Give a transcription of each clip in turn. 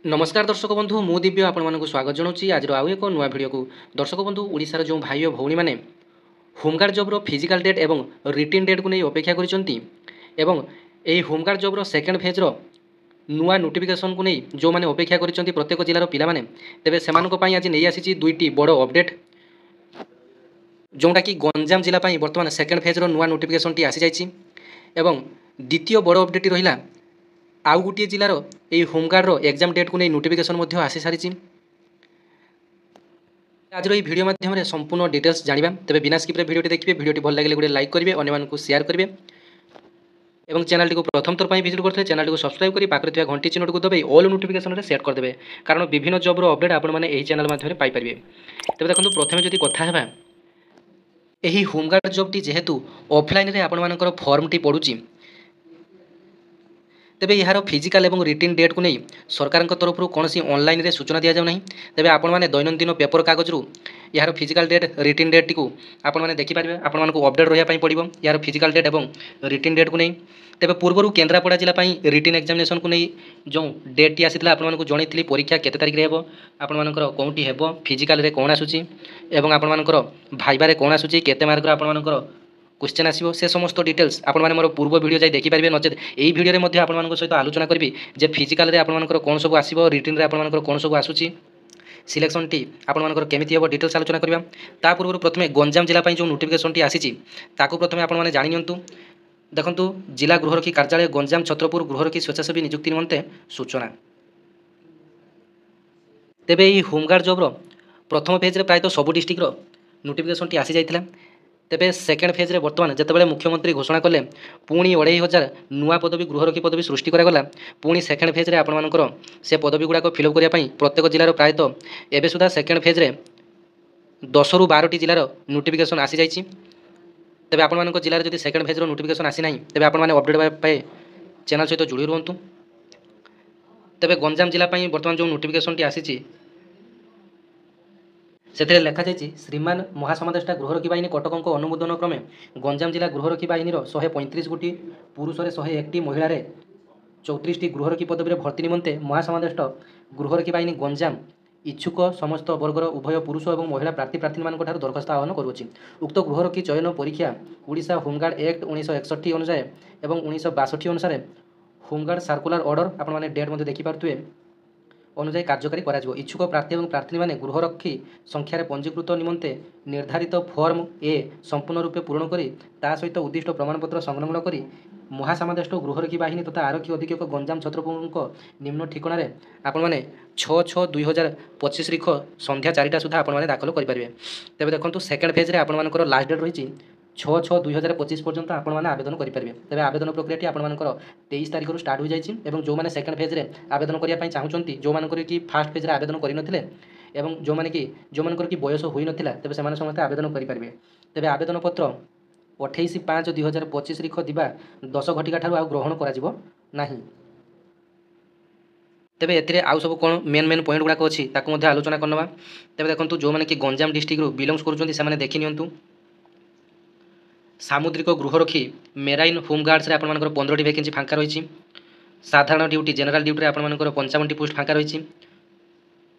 नमस्कार दर्शक बंधु मु दिव्य आपण स्वागत जनाऊँ आज आउ एक नुआ भिडियो को। दर्शक बंधु ओडिशार जो भाई और भौणी मैंने होमगार्ड जॉब्र फिजिकल डेट एवं रिटन डेट को नहीं अपेक्षा कर होमगार्ड जॉब्र सेकेंड फेज्र नुआ नोटिफिकेशन को नहीं जो मैंने अपेक्षा कर प्रत्येक जिलार पिलाने तेज से आज नहीं आसी दुईटी बड़ अपडेट जोटा कि गंजाम जिला बर्तमान सेकेंड फेज्र नुआ नोटिफिकेशन टी आसी जाइए एवं द्वितीय बड़ अपडेट रहा आउ गोटे जिलार ये होमगार्डर एग्जाम डेट को नहीं नोटिफिकेशन आसी सारी। आज ये वीडियो माध्यम संपूर्ण डिटेल्स जाना तेज बिना स्किप्रे वीडियो देखिए। वीडियो भल लगे गोटे लाइक करेंगे, अन्य शेयर करेंगे और चैनल को प्रथम थर पर विजिट करते चैनल को सब्सक्राइब कर पाखे घंटी चिन्ह को दबाई ऑल नोटिफिकेशन सेट करदे कारण विभिन्न जॉब्र अपडेट आपने चैनल माध्यम पाइपर। तेज देखो प्रथम जब कथा यही होमगार्ड जॉबटी जेहेतु ऑफलाइन रे आपण फॉर्म टी पड़ुची तेबे यार फिजिकल एवं रिटन डेट को नहीं सरकार तरफ कौन ऑनलाइन रे सूचना दि जाऊना। तेबे आपण मैंने दैनंदिन पेपर कागज रु यार फिजिकल डेट रिटन डेट टी आपण मैंने देखिपारे आपण को अपडेट रहा पड़ो यार फिजिकल डेट एवं रिटन डेट को नहीं। तेबे पूर्व केन्द्रापड़ा जिला रिटन एग्जामिनेशन को नहीं जो डेट टी आसी आपको जनई परीक्षा केते तारिख रे आपंकर कौटी हे फिजिकाल रे कौन आसूची एवं आपंकर भाइबारे कौन आसूची केते मार्क आपंकर क्वेश्चन आसो से समस्त डिटेल्स आपण मैंने मोर पूर्व वीडियो जाई देखिपारे नचेत यही वीडियो में आपण सहित आलोचना करी जे फिजिकाल रे आपंकर कौन सब आसो रिटन रे आपंकर कौन सब आसूची सिलेक्शन टी आपंकर केमी हम डिटेल्स आलोचना करवा। ता पूर्व प्रथम गंजाम जिला जो नोटिफिकेशन टी आसी प्रथम आपने जानी देखु जिला गृहरक्षी कार्यालय गंजाम छत्रपुर गृहरक्षी स्वेच्छासेवी नियुक्ति निमंते सूचना। तेबे ये होमगार्ड जॉब्र प्रथम फेज्रे प्रायतः सबू डिस्ट्रिक्टर नोटिफिकेशन टी आसी जाइथिला। तेबे सेकेंड फेज्रे बर्तमान जितेबाला मुख्यमंत्री घोषणा कले पुणी 2500 नुआ पदवी गृहरक्षी पदवी सृष्टि करागला पुणी सेकेंड फेज्रे आपणकर से पदवी गुड़ाक फिलअप करने प्रत्येक जिलार प्रायतः एवं सुधा सेकेंड फेज्रे 10 ରୁ 12ଟି जिलार नोटिफिकेशन आसी जाइए। तेबे आपण जिले में जब सेकेंड फेज्र नोटिफिकेशन आसी ना तेबे आपण अपडेट पाए चैनल सहित जोड़ी रुहतु। तेबे गंजाम जिला बर्तमान जो नोटिफिकेशन टी आसी से लिखा जाइए श्रीमान महासमादेष्टा गृहरक्षी बाहिनी कटक अनुमोदन क्रमे गंजाम जिला गृहरक्षी बाहिनी 135 गोटी पुरुष 101टी महिला 34टी गृहरक्षी पदवी भर्ती निमंते महासमादेष्ट गृहरक्षी बाहिनी गंजाम इच्छुक समस्त वर्गर उभय पुरुष और महिला प्रार्थी प्रार्थी दरखास्त आह्वान करुच्ची। उक्त गृहरक्षी चयन परीक्षा ओडिशा होमगार्ड एक्ट 1961 अनुसार और 1962 अनुसार होमगार्ड सर्कुलर ऑर्डर आपने डेट मध्य देखिपे अनुजाई कार्यकारी करा इच्छुक प्रार्थी और प्रार्थी मैंने गृहरक्षी संख्यार पंजीकृत निमंते निर्धारित फॉर्म ए संपूर्ण रूपे पूरण करी ता सहित उद्दिष्ट प्रमाणपत्र संलग्न करी महासमादेष्ट गृहरक्षी बाहिनी तथा आरक्षी अधीक्षक गंजाम छत्रपुर निम्न ठिकाण आपण मैंने 6/6/2025 तारीख संध्या 4टा सुधा आपण मैंने दाखल करेंगे। तेज देखो सेकेंड फेज्रे आपर लास्ट डेट रही 6/6/2025 पर्यंत आपण मैंने आवेदन करेंगे। तेज आवेदन प्रक्रिया आपर 23 तारीख स्टार्ट हो जाए और जो मैंने सेकेंड फेज्रे आवेदन करने चाहूँगी जो मानकर कि फास्ट फेज्रे आवेदन करनथिले एवं जो मैंने कि जो मानकर कि बयस होई नथिला तेबे सेमाने समस्त आवेदन करेंगे। तेबे आवेदन पत्र 28/5/2025 तारीख दिबा 10 घटिका ठारू ग्रहण करा नाही। तेबे एथिरे आउ सब कौन मेन पॉइंट गुड़ाक अच्छी ताकू आलोचना करनवा। तेबे देखंतु जो मैंने कि गंजाम डिस्ट्रिक्ट रु बिलोंग्स करुछंती सेमाने देखि नियंतु सामुद्रिक गृहरक्षी मेराइन होमगार्ड्स रे आपनकर 15टी वैकेंसी फांका रही। साधारण ड्यूटी जेनराल ड्यूटी रे आपनकर 55टी पोस्ट फांका रही।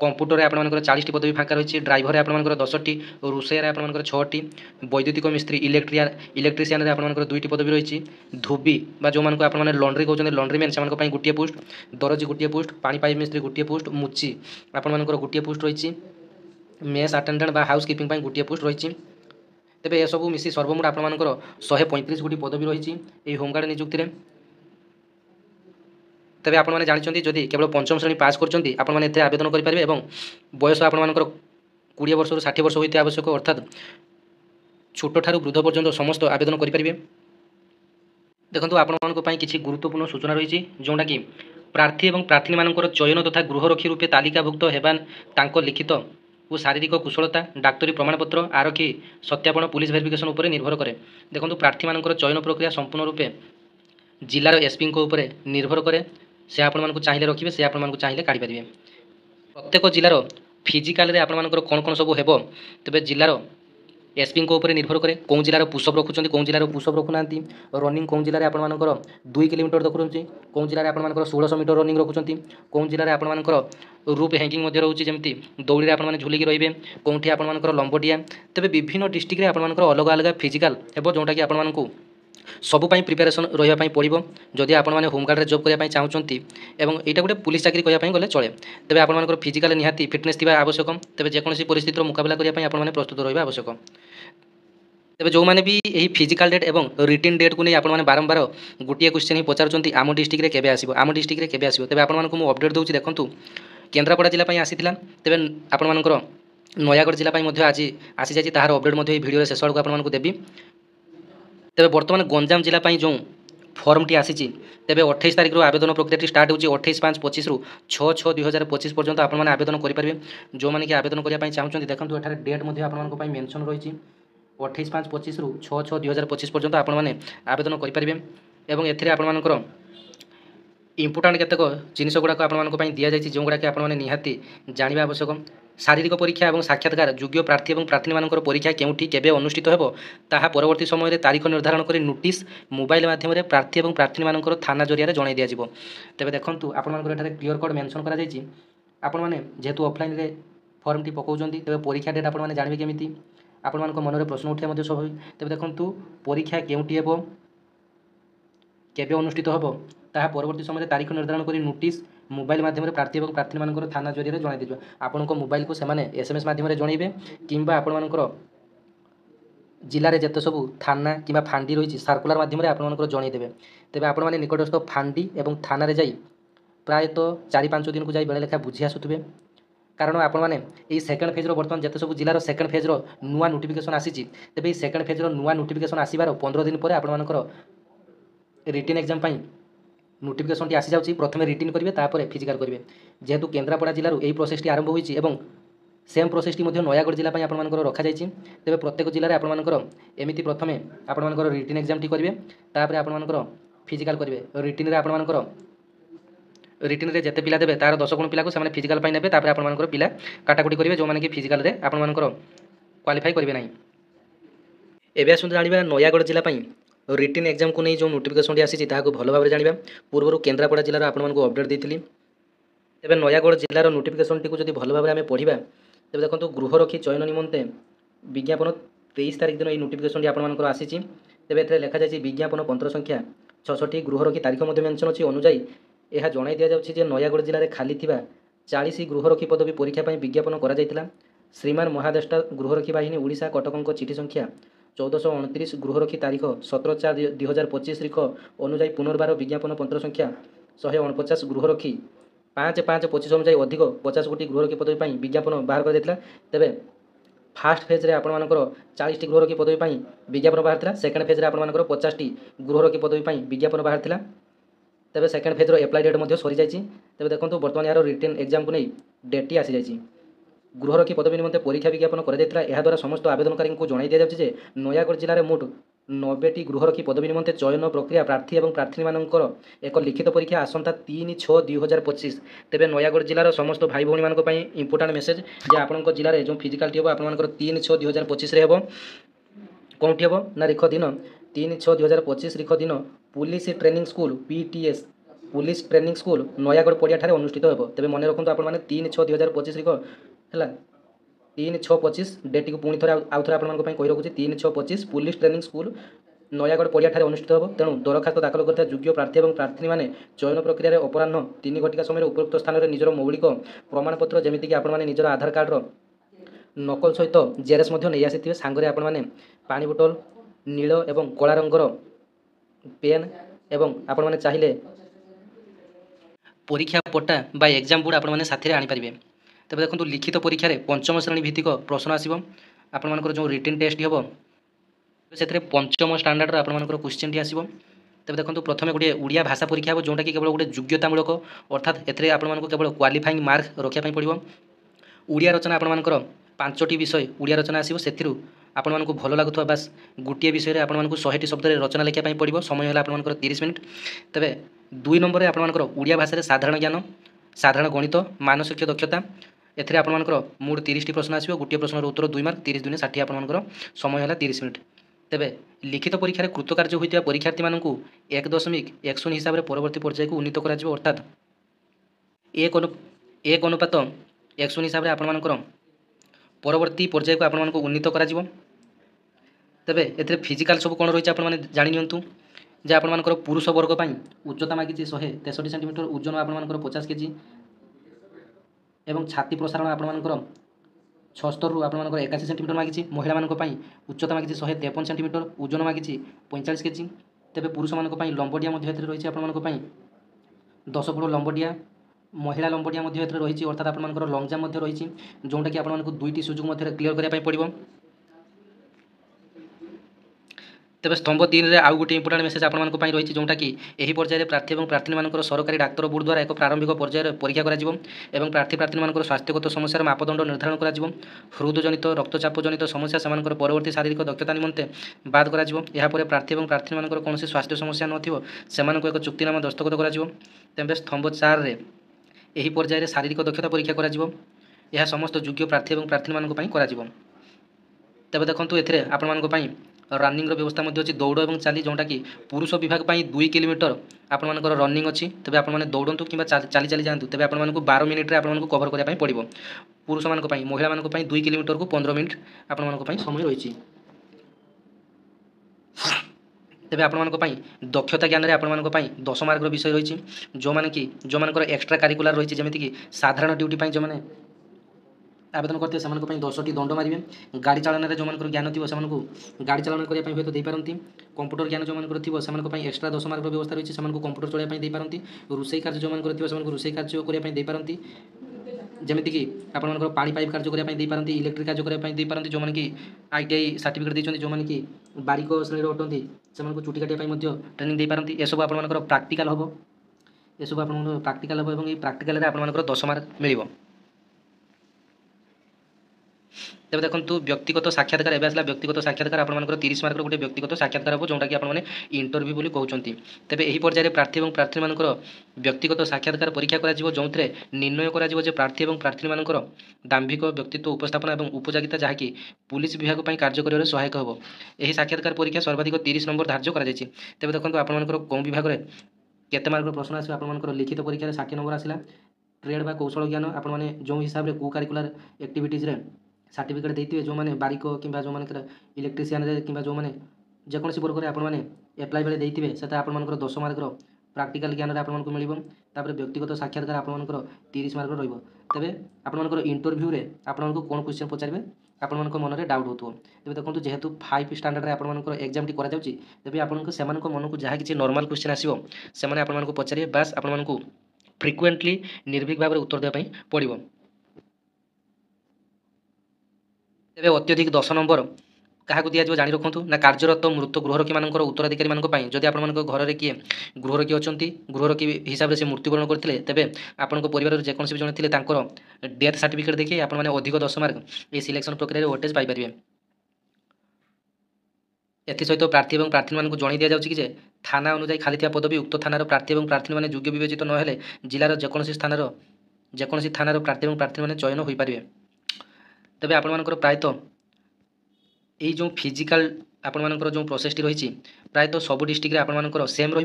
कंप्यूटर रे आपनकर 40टी पदवी फांका रही। ड्राइवर रे आपनकर 10टी, रोषेया रे आपनकर 6टी, वैद्युतिक मिस्त्री इलेक्ट्रीशियन रे आपनकर 2टी पदवी रही। धोबी बा जो मानको आपन माने लॉन्ड्री कहउछन लॉन्ड्री मैन सेमानक पई गोटिए पोस्ट, दरजी गोटिए पोस्ट, पानी पाइप मिस्त्री गोटिए पोस्ट, मुची आपन मानकर गोटिए पोस्ट रही। मेस अटेंडेंट बा हाउस कीपिंग पई गोटिए पोस्ट रही। तेबे सब मिसी सर्वमोट आपनकर 135 गोटी पदवी रही होमगार्ड नियुक्ति रे। तेबे आपण माने जानिछंती जदि केवल पंचम श्रेणी पास करछंती आपण माने एते आवेदन करि परिबे एवं बयस आपण मानकर 20 वर्ष रु 60 वर्ष होइते आवश्यक अर्थात छोट ठारू वृद्ध पर्यंत समस्त आवेदन करि परिबे। देखंतु आपण मानको पई किछि गुरुत्वपूर्ण सूचना रही जोंडा कि प्रार्थी एवं प्रार्थी मानकर चयन तथा गृहरक्षी रूपे तालिकाभुक्त हेबान तांको लिखित और शारीरिक कुशलता डाक्तरी प्रमाणपत्र आरक्षी सत्यापन पुलिस भेरिफिकेशन उपर निर्भर करे। देखो प्रार्थी मानकर चयन प्रक्रिया संपूर्ण रूपे जिलार एसपी उपर निर्भर करे से आपण मानकु चाहिए रखिए से आपण मानकु चाहिए काढ़ी पारिबे। प्रत्येक जिलार फिजिकाल रे आपण मानकर कौन कौन सब हेबो तेबे जिलार एसपी उपर निर्भर करे कौन जिलार पुषअप रखुच्च कौन जिलार पुषअप रखुना रनिंग कौन जिले में आपर 2 किलोमीटर देखुच्च कौन जिले में आपर 1600 मीटर रनिंग रखुच्च कौन जिले में आपर रूप हैंगिंग रोचे जमी दौड़ी आपने झुलिक रे कौटी आपर लंबडिया तेज विभिन्न डिस्ट्रिक्ट में आपर अलग अलग फिजिकाल हे जोटा कि आपको सबुपाई प्रिपेरेसन रही पड़ो जदि आपने होमगार्ड जॉब करने चाहते और यहाँ गोटे पुलिस चाकरी करने गले चले तेज आपर फिजिकाल निहाती फिटनेस थी आवश्यक तेज जेकोसी परिस्थितिर मुकाबला करने आपने प्रस्तुत रहा आवश्यक तेज जो मैंने भी यही फिजिकाल डेट और रिटिन डेट को नहीं आपने बारंबार गोटे क्वेश्चन ही पचार आम डिस्ट्रिक्ट में केवे आसो आम डिस्ट्रिक्ट में केवे आसो तेज आपको अपडेट दूसरी देखूँ केन्द्रापड़ा जिला आसीला तेज आपर नयागढ़ जिला आज आसी जाए तार अपडेट भिडियो शेष आड़क आपको देवी तेज बर्तमान गंजाम जिला जो फर्मटी आसी तेज 28 तारिख आवेदन प्रक्रिया स्टार्ट हो 28/5/25 रु 6/6/2025 पर्यंत आपने आवेदन करेंगे जो मैंने कि आवेदन करने चाहते देखो एठार डेट आपंप मेंशन रही 28/5/25 रु 6/6/2025 पर्यंत आपने आवेदन करेंगे और एथिरे आपर इम्पोर्टाट केतक जिनस गुड़ाक आप दि जाए जो गुड़ाक आपने निहाती जानवा आवश्यक शारीरिक परीक्षा और साक्षात्कार योग्य प्रार्थी और प्रार्थी मान परीक्षा केउठी केबे अनुष्ठित हो ताहा परवर्ती समय तारीख निर्धारण कर नोटिस मोबाइल माध्यम प्रार्थी और प्रार्थी मान थाना जरिया जन दिज्व तेज देखूँ आपंकर क्लियर कट मेंशन कर जेहेतु ऑफलाइन रे फर्म टी पकाउछन्ति तेज परीक्षा डेट आपने जानवे केमिति आपण मन में प्रश्न उठा स्वाभाविक तेज देखूँ परीक्षा केउठी हेबो केबे अनुष्ठित हो ताहा परवर्ती समय तारीख निर्धारण कर नोटिस मोबाइल माध्यम प्रार्थी और प्रार्थी मान थाना जरिया जन दीजिए आपण मोबाइल को सेमाने एसएमएस माध्यम जनइबे किंबा आपणकर जिले में जिते सब थाना कि फांडी रही सर्कुलर माध्यम आपंकर जनईदेवे तेज आपण निकटस्थ फांडी और थाना जाई प्रायतः 4-5 दिन को जाई बेले लेखा बुझी आसुवे कारण आपने सेकेंड फेज्र बर्तमान जिते सब जिलार सेकेंड फेज्र नुआ नोटिफिकेशन आसी तेज सेकेंड फेज्र नुआ नोटिफिकेशन आसबार 15 दिन पर आपंकर रिटिन एग्जाम नोटिफिकेशन टी आसी जाऊँगी प्रथम रिटिन करेंगे तापर फिजिकाल करेंगे जेहेतु केन्द्रापड़ा जिलूर यही प्रोसेस टी आरंभ होती सेम प्रोसेस टी नयागढ़ जिला आपर रखा जाए तेज प्रत्येक जिले में आपर एमती प्रथम आपर रिटिन एग्जाम टी करेंगे तापर आपर फिजिकाल करेंगे रिटिन आपर रिटिन रे जिते पिला देवे तार 10 गुण पिला को फिजिकाल ने आपर पिला काटाकुटी करेंगे जो मैंने कि फिजिकाल रे आपर क्वालिफाई करेंगे ना एवं आसतु जाना नयागढ़ जिला रिटिन एग्जाम को नहीं जो नोटिफिकेशन आसी भल भाव जाना पूर्व केन्द्रापड़ा जिलार आपको अपडेट देती तेज नयागढ़ जिलार नोटिफिकेशन टी जब भल भाव में पढ़ा तेज देखो गृहरक्षी चयन निमंते विज्ञापन 23 तारिख दिन ये नोटिफिकेशन आपर आसी तेज ए लिखा जाए विज्ञापन पत्र संख्या 66 गृहरक्षी तारीख मेंशन अच्छी अनुजाई यह जन दि जाए नयागढ़ जिले में खाली 40 गृहरक्षी पदवी परीक्षा विज्ञापन कर श्रीमान महादेष्टा गृहरक्षी बाहिनी ओडिशा कटक चिठी संख्या 1429 गृहरक्षी तारीख 17/4/2025 तारीख अनुजाई पुनर्बार विज्ञापन पत्र संख्या 149 गृहरक्षी 5/5/25 अनुजाई अधिक 50 गोटी गृहरक्षी पदवी विज्ञापन बाहर कर तेरे फास्ट फेज्रे आपर 40 गृहरक्षी पदवी विज्ञापन बाहर सेकेंड फेज्रे आपर 50 गृहरक्षी पदवी विज्ञापन बाहर तेज सेकेंड फेज्र एप्लाई डेट सरी जाइए तेज देखो बर्तमान यार रिटेन एग्जाम को नहीं डेट आसी जाइए गृहरक्षी पदवी निमंते परीक्षा विज्ञापन कर समस्त आवेदनकारी को जन दि जाए नयागढ़ जिले में मोट 90टी गृहरक्षी पदवी निमंते चयन प्रक्रिया प्रार्थी और प्रार्थी मानकर एक लिखित परीक्षा आसंता 3/6/2025 तेज नयागढ़ जिलार समस्त भाई भौणी मान इंपोर्टाट मेसेज जे आपण जिले में जो फिजिकाल टी हम आप 3/6/2025 हम कौटी हम ना रिख दिन 3/6/2025 रिख दिन police training school PTS police training school Nayagarh पड़िया अनुष्ठित हो तेज मन रखु आपने 3/6/2025 रिख है 3/6/25 डेट को पुणी थे आउ थे आपको कही रखुच्छी 3/6/25 पुलिस ट्रेनिंग स्कूल नयागढ़ पड़िया अनुष्ठित हो तेणु दरखास्त दाखल करता योग्य प्रार्थी और प्रार्थी मैंने चयन प्रक्रिया अपराह 3 घटिका समय उपरोक्त स्थान में निजर मौलिक प्रमाणपत्र जमीक आपने निजर आधार कार्डर नकल सहित जेरेस नहीं आसी सांगे आपने पानी बोतल नील एवं कला रंगर पेन एवं आपण मैंने चाहिए परीक्षा पट्टा बा एग्जाम बोर्ड आपण मैंने साथी आनीपारे तेज देखो लिखित परीक्षा पंचम श्रेणी भित्तिक प्रश्न आसो आपर जो रिटिन टेस्ट हम से पंचम स्टांडार्ड आपर क्वेश्चन टी आसो तेज देखो प्रथम गोटे ओडिया भाषा परीक्षा हम जोटा कि केवल गोटे योग्यतामूलक अर्थात एथे आपको केवल क्वालिफाइंग मार्क रखापी पड़ो ओडिया रचना आपर 5टी विषय ओडिया रचना आसो से आपको भल लगुवा बास गोटे विषय आपको 100टी शब्द रचना लिखापी पड़ो समय है आपंकर 30 मिनिट तेज 2 नंबर में आपंकर ओडिया भाषा साधारण ज्ञान साधारण गणित मानसिक दक्षता एथिरे आपणमानकर मूड 30 प्रश्न आसिबो गोटे प्रश्नर उत्तर 2 मार्क 30 दुने 60 आपणमानकर समय है 30 मिनिट। तेबे लिखित परीक्षा रे कृतकार्य होइतिबा परीक्षार्थी मानकु 1.10 हिसाब रे परवर्ती पर्याय को उन्नीत करा जिवो अर्थात 1:1 हिसाब रे आपणमानकर परवर्ती पर्याय को आपणमानकु उन्नीत करा जिवो। तेबे एथिरे फिजिकल सब कोन रहिছে आपण माने जानि नियंतु जे आपण मानकर पुरुष वर्ग पई उच्चता मागिछि 163 सेंटीमीटर ओजन आपण मानकर 50 केजी एवं छाती प्रसारण आपण मानकर 76 रु आपण मानकर 81 सेंटीमीटर मागिछि। महिला मानक पई उच्चता मागिछि 153 सेंटीमीटर ओजन मागिछि 45 केजी। तेबे पुरुष मानक पई लंबडिया मध्ये एथिरे रहिছে आपण मानक पई 10 फुट लंबडिया महिला लंबडिया मध्ये एथिरे रहिছে अर्थात आपण मानकर लंग जंप मध्ये रहिছে जोंटा कि आपण मानक दुईटी सुযোগ मध्ये क्लियर करिया पई पड़िबो। तेज स्तंभ 3 रे आउ गोटे इंपोर्टाट मेसेज आपण रही जोटा कि यही पर्यायर प्रार्थी और प्रार्थी मान सरकारी डाक्तर बोर्ड द्वारा एक प्रारंभिक पर्यायर परीक्षा कर प्रार्थी प्रार्थी मान स्वास्थ्यगत समस्या मापदंड निर्धारण कर हृदजनित रक्तचाप जनित समस्या से परवर्ती शारीरिक दक्षता निमंते बाद कर प्रार्थी और प्रार्थी मान कौन स्वास्थ्य समस्या नथिबो सेमानकु एक चुक्तिनामा दस्तखत कर स्तंभ 4 रे यही पर्यायर शारीरिक दक्षता परीक्षा कर समस्त योग्य प्रार्थी और प्रार्थी मान तेज देखो ए आपण रनिंग व्यवस्था अच्छी दौड़ और चाली जोटा कि पुरुष विभाग 2 किलोमीटर आपण रनिंग अच्छी तेज आप दौड़ू कि चली चली जातु तेज आपको 12 मिनिट्रे आपको कभर करने पड़ो। पुरुष मान महिला मान 2 किलोमीटर को 15 मिनिट आपण समय रही। तेज आपण दक्षता ज्ञान में आपण 10 मार्क विषय रही जो मैंने कि जो मान एक्सट्रा कारिकुलर रही जमीक साधारण ड्यूटी जो मैंने आवेदन करते से 10टी दंड मारे। गाड़ी चालन में जो मान ज्ञान थी से गाड़ी चालन करने हूँ दे पारती कंप्यूटर ज्ञान जो मान थी से एक्सट्रा 10 मार्क व्यवस्था रही है कंप्यूटर चलाइए दे पारती रोषे कार्य जो मान रोषे कार्य करने दे पारती जमीक आप पानी पाइप कार्य करने दे पारती इलेक्ट्रिक कार्य करने दे पारती जो कि ITI सर्टिफिकेट देते जो मैंने कि बारिक श्रेणी अटंती से चुटी काटिया ट्रेनिंग दे पारती यह सब आप प्राक्टिकल हम यह सब आप प्राक्टिकल हम और प्राक्टिकल आप 10 मार्क मिल। तेज देखो व्यक्तिगत साक्षात्कार एवं आसला व्यक्तिगत साक्षात्कार आप 30 मार्क गोटे व्यक्तिगत साक्षात्कार हम जोटा कि आपने इंटरव्यू बोली कहते। तेज यही पर्यायर प्रार्थी और प्रार्थी मान व्यक्तिगत साक्षात्कार परीक्षा कर जो निर्णय कर प्रार्थी और प्रार्थी मान दाम्भिक व्यक्तित्व उपस्थापना और उपयोगिता जहाँकि पुलिस विभाग पर कार्य कर सहायक हम। यही साक्षात्कार परीक्षा सर्वाधिक 30 नंबर धार्य कर। तेज देखो आप कौन विभाग में केते मार्क प्रश्न आस आप लिखित परीक्षा 60 नंबर आसला। ट्रेड बा कौशल ज्ञान आपने जो हिसाब से को कारिकुलर एक्टिविटीज सर्टिफिकेट देते जो मैंने बारिक कि जो मैंने इलेक्ट्रीशियन कि जो मैंने जेकोसी वर्ग में आपने एप्लाई बेले देते से आप 10 मार्क प्राक्टिकल ज्ञान में आपको मिल। व्यक्तिगत साक्षात्कार आप 30 मार्क रेबे आप इंटरव्यू रे आपको कौन क्वेश्चन पचारे आप मन में डाउट हो। तेज देखो जेहेतु 5 स्टैंडर्ड आप एग्जाम टी तेज आपको मन को जहाँ किसी नॉर्मल क्वेश्चन आसो से आपको पचारे बास आपको फ्रिक्वेंटली निर्भीक भाव में उत्तर देवाई पड़ो। तेज अत्यधिक 10 नंबर क्या दिज्व जाणी रखु ना कार्यरत मृत गृहरक्षी मान उत्तराधिकारी मानी जदि आप घर में किए गृहरक्षी अच्छा गृहरक्षी हिसाब से मृत्युवरण करते तेज आपण परिवार जेकोसी भी जन थे डेथ सर्टिफिकेट देखिए आपने अधिक 10 मार्क ये सिलेक्शन प्रक्रिया वोटेज पाइपर। एसत प्रार्थी और प्रार्थी मानक जन दि जाऊँगी कि थाना अनुजाई खाली पदवी उक्त थानार प्रार्थी और प्रार्थी मैंने योग्य विवेचित नहेले जिलार जेकोसी थानार प्रार्थी और प्रार्थी मैंने चयन हो पारे। तेज आपर प्रायतः यही जो फिजिकल आपर जो प्रोसेसटी रही प्रायतः सब डिस्ट्रिक्ट आपर सेम रु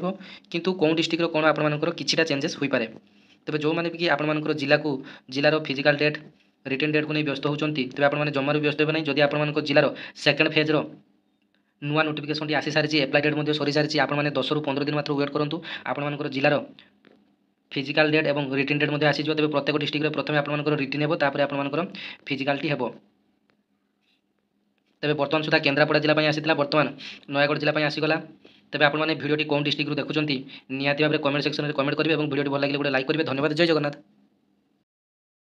कौन डिस्ट्रिक्ट कौन आपर किसी चेंजेस हो पाए। तेज जो मैंने भी आपर जिला को जिलार फिजिकल डेट रिटर्न डेट को नहीं व्यस्त होती तेज आपने जमार व्यस्त हे नहीं। जदि आप जिलार सेकेंड फेज्र नुआ नोटिफिकेशन टी आसी सारी एप्लाई डेट सरी सारी आपने 10 ରୁ 15 दिन मात्र वेट करूँ आपर जिलार फिजिकल डेट और रिटर्न डेट आसीज। तेज प्रत्येक डिस्ट्रिक्ट प्रथम आपर रिटर्न हो तापर आपर फिजिकल टी हे। तेज बर्तमान सुधा केन्द्रापड़ा जिला आसीला बर्तमान नयागढ़ जिला आसीगला। तेज आपने भिडियो कौन डिस्ट्रिक्ट देखुं निहाती भाव में कमेंट सेक्शन में कमेंट करेंगे और भिडियो भल लगे गोटे लाइक करेंगे। धन्यवाद। जय जगन्नाथ।